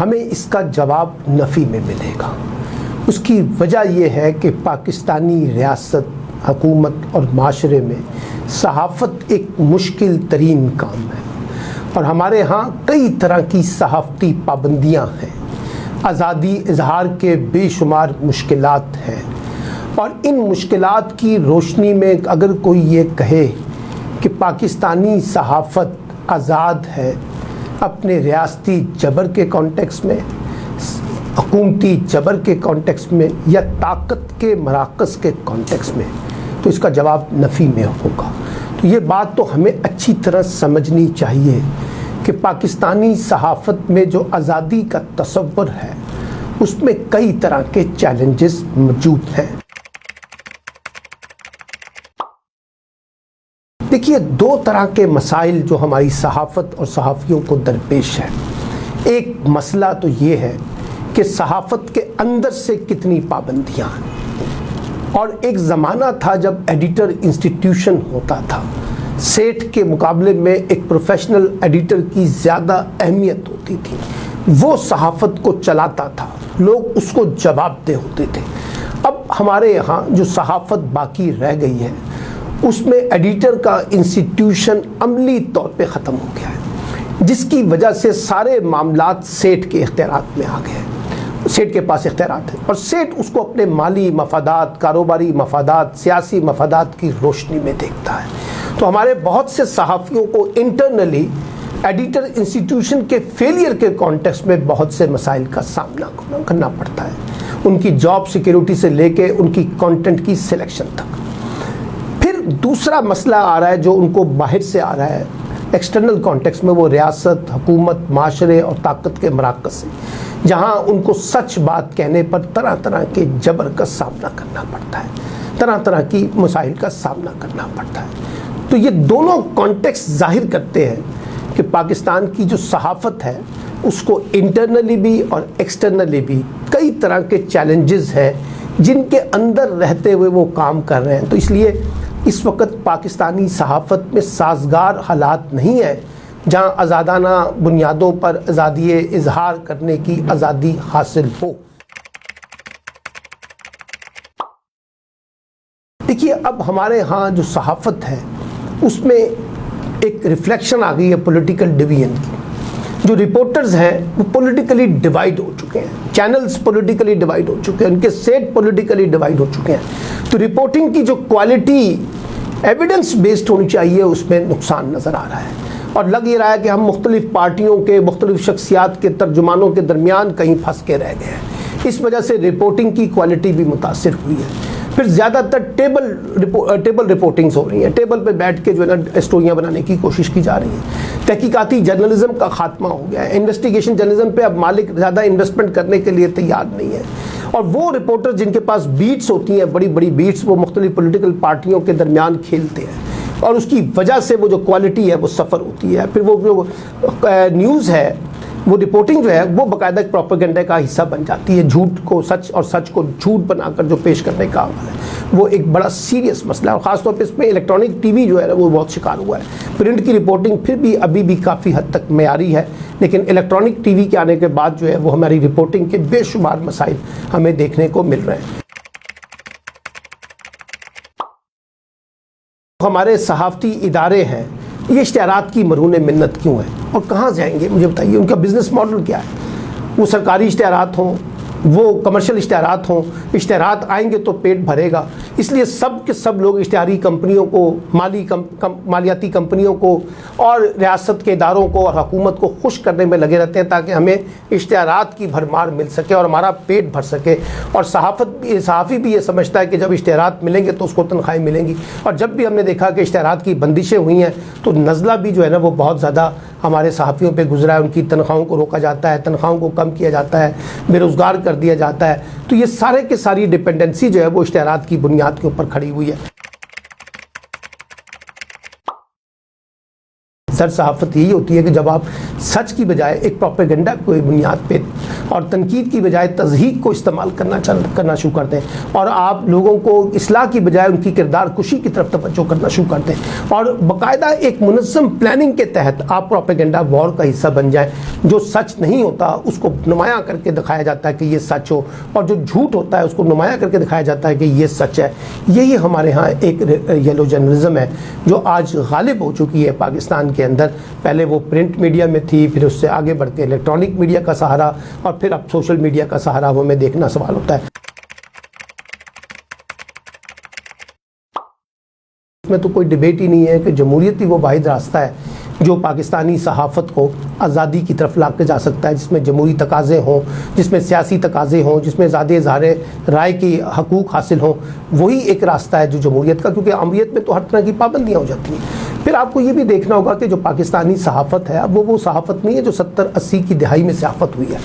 ہمیں اس کا جواب نفی میں ملے گا۔ اس کی وجہ یہ ہے کہ پاکستانی ریاست، حکومت اور معاشرے میں صحافت ایک مشکل ترین کام ہے، اور ہمارے ہاں کئی طرح کی صحافتی پابندیاں ہیں، آزادی اظہار کے بے شمار مشکلات ہیں، اور ان مشکلات کی روشنی میں اگر کوئی یہ کہے کہ پاکستانی صحافت آزاد ہے اپنے ریاستی جبر کے کانٹیکس میں، حکومتی جبر کے کانٹیکس میں، یا طاقت کے مراکز کے کانٹیکس میں، تو اس کا جواب نفی میں ہوگا۔ تو یہ بات تو ہمیں اچھی طرح سمجھنی چاہیے کہ پاکستانی صحافت میں جو آزادی کا تصور ہے اس میں کئی طرح کے چیلنجز موجود ہیں۔ دیکھیے، دو طرح کے مسائل جو ہماری صحافت اور صحافیوں کو درپیش ہے۔ ایک مسئلہ تو یہ ہے کہ صحافت کے اندر سے کتنی پابندیاں ہیں، اور ایک زمانہ تھا جب ایڈیٹر انسٹیٹیوشن ہوتا تھا، سیٹ کے مقابلے میں ایک پروفیشنل ایڈیٹر کی زیادہ اہمیت ہوتی تھی، وہ صحافت کو چلاتا تھا، لوگ اس کو جواب دہ ہوتے تھے۔ اب ہمارے یہاں جو صحافت باقی رہ گئی ہے اس میں ایڈیٹر کا انسٹیٹیوشن عملی طور پہ ختم ہو گیا ہے، جس کی وجہ سے سارے معاملات سیٹ کے اختیارات میں آ گئے ہیں، سیٹ کے پاس اختیارات ہیں، اور سیٹ اس کو اپنے مالی مفادات، کاروباری مفادات، سیاسی مفادات کی روشنی میں دیکھتا ہے۔ تو ہمارے بہت سے صحافیوں کو انٹرنلی ایڈیٹر انسٹیٹیوشن کے فیلئر کے کانٹیکسٹ میں بہت سے مسائل کا سامنا کرنا پڑتا ہے، ان کی جاب سیکیورٹی سے لے کے ان کی کانٹینٹ کی سلیکشن تک۔ پھر دوسرا مسئلہ آ رہا ہے جو ان کو باہر سے آ رہا ہے، ایکسٹرنل کانٹیکسٹ میں، وہ ریاست، حکومت، معاشرے اور طاقت کے مراکز سے، جہاں ان کو سچ بات کہنے پر طرح طرح کے جبر کا سامنا کرنا پڑتا ہے، طرح طرح کی مسائل کا سامنا کرنا پڑتا ہے۔ تو یہ دونوں کانٹیکسٹ ظاہر کرتے ہیں کہ پاکستان کی جو صحافت ہے اس کو انٹرنلی بھی اور ایکسٹرنلی بھی کئی طرح کے چیلنجز ہیں جن کے اندر رہتے ہوئے وہ کام کر رہے ہیں۔ تو اس لیے اس وقت پاکستانی صحافت میں سازگار حالات نہیں ہیں جہاں آزادانہ بنیادوں پر آزادی اظہار کرنے کی آزادی حاصل ہو۔ دیکھیے، اب ہمارے ہاں جو صحافت ہے اس میں ایک ریفلیکشن آ گئی ہے پولیٹیکل ڈویژن کی۔ جو رپورٹرز ہیں وہ پولیٹیکلی ڈیوائیڈ ہو چکے ہیں، چینلز پولیٹیکلی ڈیوائیڈ ہو چکے ہیں، ان کے سیٹ پولیٹیکلی ڈیوائیڈ ہو چکے ہیں۔ تو رپورٹنگ کی جو کوالٹی ایویڈنس بیسڈ ہونی چاہیے اس میں نقصان نظر آ رہا ہے، اور لگ یہ رہا ہے کہ ہم مختلف پارٹیوں کے، مختلف شخصیات کے ترجمانوں کے درمیان کہیں پھنس کے رہ گئے ہیں۔ اس وجہ سے رپورٹنگ کی کوالٹی بھی متاثر ہوئی ہے۔ پھر زیادہ تر ٹیبل رپورٹنگز ہو رہی ہیں، ٹیبل پہ بیٹھ کے جو ہے نا اسٹوریاں بنانے کی کوشش کی جا رہی ہے۔ تحقیقاتی جرنلزم کا خاتمہ ہو گیا ہے، انویسٹیگیشن جرنلزم پہ اب مالک زیادہ انویسٹمنٹ کرنے کے لیے تیار نہیں ہے، اور وہ رپورٹر جن کے پاس بیٹس ہوتی ہیں، بڑی بڑی بیٹس، وہ مختلف پولیٹیکل پارٹیوں کے درمیان کھیلتے ہیں، اور اس کی وجہ سے وہ جو کوالٹی ہے وہ سفر ہوتی ہے۔ پھر وہ جو نیوز ہے، وہ رپورٹنگ جو ہے وہ باقاعدہ ایک پروپیگنڈا کا حصہ بن جاتی ہے، جھوٹ کو سچ اور سچ کو جھوٹ بنا کر جو پیش کرنے کا عمل ہے، وہ ایک بڑا سیریس مسئلہ ہے، اور خاص طور پہ اس میں الیکٹرانک ٹی وی جو ہے وہ بہت شکار ہوا ہے۔ پرنٹ کی رپورٹنگ پھر بھی ابھی بھی کافی حد تک معیاری ہے، لیکن الیکٹرانک ٹی وی کے آنے کے بعد جو ہے وہ ہماری رپورٹنگ کے بے شمار مسائل ہمیں دیکھنے کو مل رہے ہیں۔ ہمارے صحافتی ادارے ہیں، یہ اشتہارات کی مرہون منت کیوں ہیں اور کہاں جائیں گے؟ مجھے بتائیے، ان کا بزنس ماڈل کیا ہے؟ وہ سرکاری اشتہارات ہوں، وہ کمرشل اشتہارات ہوں، اشتہارات آئیں گے تو پیٹ بھرے گا، اس لیے سب کے سب لوگ اشتہاری کمپنیوں کو، مالیاتی کمپنیوں کو اور ریاست کے اداروں کو اور حکومت کو خوش کرنے میں لگے رہتے ہیں تاکہ ہمیں اشتہارات کی بھرمار مل سکے اور ہمارا پیٹ بھر سکے۔ اور صحافی بھی یہ سمجھتا ہے کہ جب اشتہارات ملیں گے تو اس کو تنخواہیں ملیں گی، اور جب بھی ہم نے دیکھا کہ اشتہارات کی بندشیں ہوئی ہیں تو نزلہ بھی جو ہے نا وہ بہت زیادہ ہمارے صحافیوں پہ گزرا ہے، ان کی تنخواہوں کو روکا جاتا ہے، تنخواہوں کو کم کیا جاتا ہے، بے روزگار کر دیا جاتا ہے۔ تو یہ سارے کے ساری ڈپینڈنسی جو ہے وہ اشتہارات کی بنیاد کے اوپر کھڑی ہوئی ہے۔ سر صحافت یہی ہوتی ہے کہ جب آپ سچ کی بجائے ایک پروپیگنڈا کو بنیاد پہ اور تنقید کی بجائے تضحیق کو استعمال کرنا شروع کرتے ہیں، اور آپ لوگوں کو اصلاح کی بجائے ان کی کردار کشی کی طرف توجہ کرنا شروع کرتے ہیں، اور باقاعدہ ایک منظم پلاننگ کے تحت آپ پروپیگنڈا وار کا حصہ بن جائیں۔ جو سچ نہیں ہوتا اس کو نمایاں کر کے دکھایا جاتا ہے کہ یہ سچ ہو، اور جو جھوٹ ہوتا ہے اس کو نمایاں کر کے دکھایا جاتا ہے کہ یہ سچ ہے۔ یہی ہمارے ہاں ایک یلو جرنلزم ہے جو آج غالب ہو چکی ہے پاکستان کے اندر۔ پہلے وہ پرنٹ میڈیا میں تھی، پھر اس سے آگے بڑھ کے الیکٹرانک میڈیا کا سہارا، اور پھر اب سوشل میڈیا کا سہارا وہ ہمیں دیکھنا سوال ہوتا ہے۔ اس میں تو کوئی ڈیبیٹ ہی نہیں ہے کہ جمہوریت ہی وہ واحد راستہ ہے جو پاکستانی صحافت کو آزادی کی طرف لا کے جا سکتا ہے، جس میں جمہوری تقاضے ہوں، جس میں سیاسی تقاضے ہوں، جس میں آزادی اظہار رائے کی حقوق حاصل ہوں۔ وہی ایک راستہ ہے جو جمہوریت کا، کیونکہ عمریت میں تو ہر طرح کی پابندیاں ہو جاتی ہیں۔ پھر آپ کو یہ بھی دیکھنا ہوگا کہ جو پاکستانی صحافت ہے اب وہ صحافت نہیں ہے جو 70-80 کی دہائی میں صحافت ہوئی ہے۔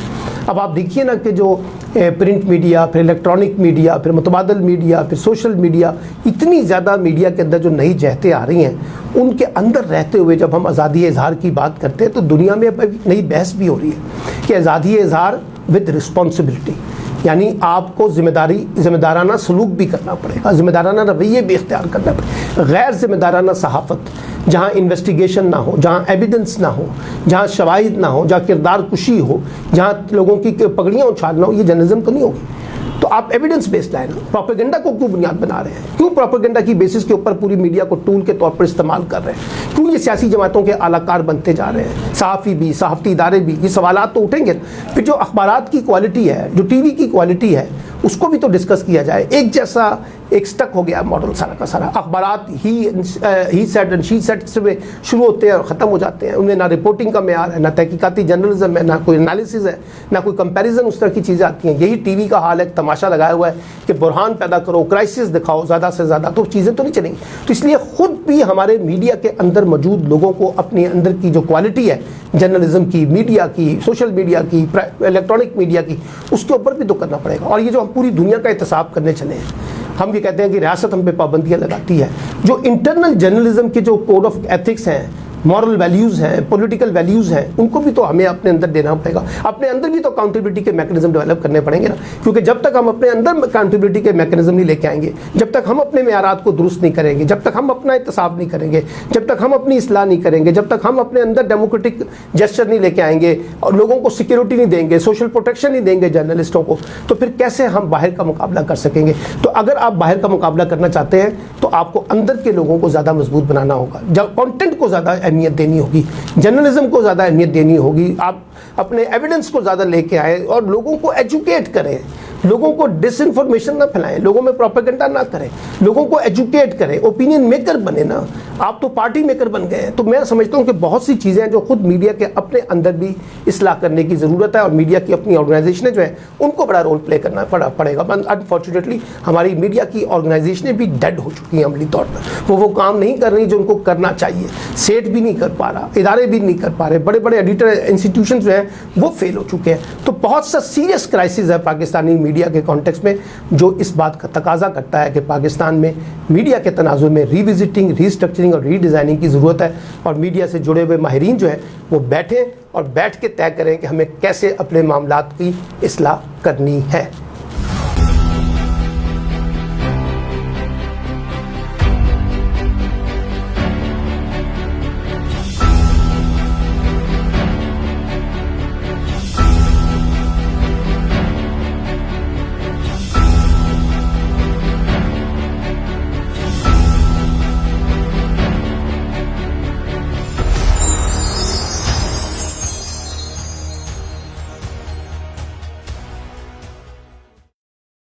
اب آپ دیکھیے نا کہ جو پرنٹ میڈیا، پھر الیکٹرانک میڈیا، پھر متبادل میڈیا، پھر سوشل میڈیا، اتنی زیادہ میڈیا کے اندر جو نئی جہتیں آ رہی ہیں، ان کے اندر رہتے ہوئے جب ہم آزادی اظہار کی بات کرتے ہیں تو دنیا میں اب ایک نئی بحث بھی ہو رہی ہے کہ آزادی اظہار ود رسپانسبلٹی، یعنی آپ کو ذمہ دارانہ سلوک بھی کرنا پڑے گا، ذمہ دارانہ رویے بھی اختیار کرنا پڑے گا۔ غیر ذمہ دارانہ صحافت جہاں انویسٹیگیشن نہ ہو، جہاں ایویڈنس نہ ہو، جہاں شواہد نہ ہو، جہاں کردار کشی ہو، جہاں لوگوں کی پگڑیاں اچھالنا ہو، یہ جرنلزم تو نہیں ہوگی۔ تو آپ ایویڈنس بیسڈ لائیں نا، پروپیگنڈا کو کیوں بنیاد بنا رہے ہیں؟ کیوں پروپیگنڈا کی بیسس کے اوپر پوری میڈیا کو ٹول کے طور پر استعمال کر رہے ہیں؟ کیوں یہ سیاسی جماعتوں کے اعلی کار بنتے جا رہے ہیں؟ صحافی بھی، صحافتی ادارے بھی، یہ سوالات تو اٹھیں گے۔ پھر جو اخبارات کی کوالٹی ہے، جو ٹی وی کی کوالٹی ہے، اس کو بھی تو ڈسکس کیا جائے۔ ایک جیسا ایک سٹک ہو گیا ماڈل سارا کا سارا، اخبارات he said and she said سے شروع ہوتے ہیں اور ختم ہو جاتے ہیں، ان میں نہ رپورٹنگ کا معیار ہے، نہ تحقیقاتی جرنلزم ہے، نہ کوئی انالیسز ہے، نہ کوئی کمپیریزن، اس طرح کی چیزیں آتی ہیں۔ یہی ٹی وی کا حال ہے، تماشا لگایا ہوا ہے کہ برہان پیدا کرو، کرائسس دکھاؤ زیادہ سے زیادہ، تو چیزیں تو نہیں چلیں گی۔ تو اس لیے خود بھی ہمارے میڈیا کے اندر موجود لوگوں کو اپنے اندر کی جو کوالٹی ہے جرنلزم کی، میڈیا کی، سوشل میڈیا کی، الیکٹرانک میڈیا کی، اس کے اوپر بھی تو کرنا پڑے گا۔ اور یہ جو ہم پوری دنیا کا احتساب کرنے چلے ہیں، ہم یہ کہتے ہیں کہ ریاست ہم پہ پابندیاں لگاتی ہے، جو انٹرنل جرنلزم کے جو کوڈ آف ایتھکس ہیں، مورل ویلیوز ہیں، پولیٹیکل ویلیوز ہیں، ان کو بھی تو ہمیں اپنے اندر دینا پڑے گا۔ اپنے اندر بھی تو اکاؤنٹیبلٹی کے میکنزم ڈیولپ کرنے پڑیں گے نا، کیونکہ جب تک ہم اپنے اندر اکاؤنٹیبلٹی کے میکنزم نہیں لے کے آئیں گے، جب تک ہم اپنے معیارات کو درست نہیں کریں گے، جب تک ہم اپنا احتساب نہیں کریں گے، جب تک ہم اپنی اصلاح نہیں کریں گے، جب تک ہم اپنے اندر ڈیموکریٹک جسچر نہیں لے کے آئیں گے اور لوگوں کو سیکیورٹی نہیں دیں گے، سوشل پروٹیکشن نہیں دیں گے جرنلسٹوں کو، تو پھر کیسے ہم باہر کا مقابلہ کر سکیں گے؟ تو اگر آپ باہر کا مقابلہ کرنا چاہتے ہیں تو آپ کو اندر کے لوگوں کو زیادہ مضبوط بنانا ہوگا، جب کانٹینٹ کو زیادہ اہمیت دینی ہوگی، جرنلزم کو زیادہ اہمیت دینی ہوگی، آپ اپنے ایویڈنس کو زیادہ لے کے آئیں اور لوگوں کو ایجوکیٹ کریں، لوگوں کو ڈس انفارمیشن نہ پھیلائیں، لوگوں میں پروپیگنڈا نہ کریں، لوگوں کو ایجوکیٹ کریں، اوپینین میکر بنے نا۔ آپ تو پارٹی میکر بن گئے ہیں۔ تو میں سمجھتا ہوں کہ بہت سی چیزیں ہیں جو خود میڈیا کے اپنے اندر بھی اصلاح کرنے کی ضرورت ہے، اور میڈیا کی اپنی آرگنائزیشنیں جو ہیں ان کو بڑا رول پلے کرنا پڑے گا۔ انفارچونیٹلی ہماری میڈیا کی آرگنائزیشنیں بھی ڈیڈ ہو چکی ہیں عملی طور پر، وہ کام نہیں کر رہی جو ان کو کرنا چاہیے۔ سیٹ بھی نہیں کر پا رہا، ادارے بھی نہیں کر پا رہے، بڑے بڑے ایڈیٹر انسٹیٹیوشنز جو ہیں وہ فیل ہو چکے ہیں۔ تو بہت سا سیریس کرائسس ہے پاکستانی میڈیا کے کانٹیکس میں، جو اس بات کا تقاضا کرتا ہے کہ پاکستان میں میڈیا کے تناظر میں ری وزٹنگ، ری اسٹرکچرنگ اور ری ڈیزائننگ کی ضرورت ہے، اور میڈیا سے جڑے ہوئے ماہرین جو ہیں وہ بیٹھیں اور بیٹھ کے طے کریں کہ ہمیں کیسے اپنے معاملات کی اصلاح کرنی ہے۔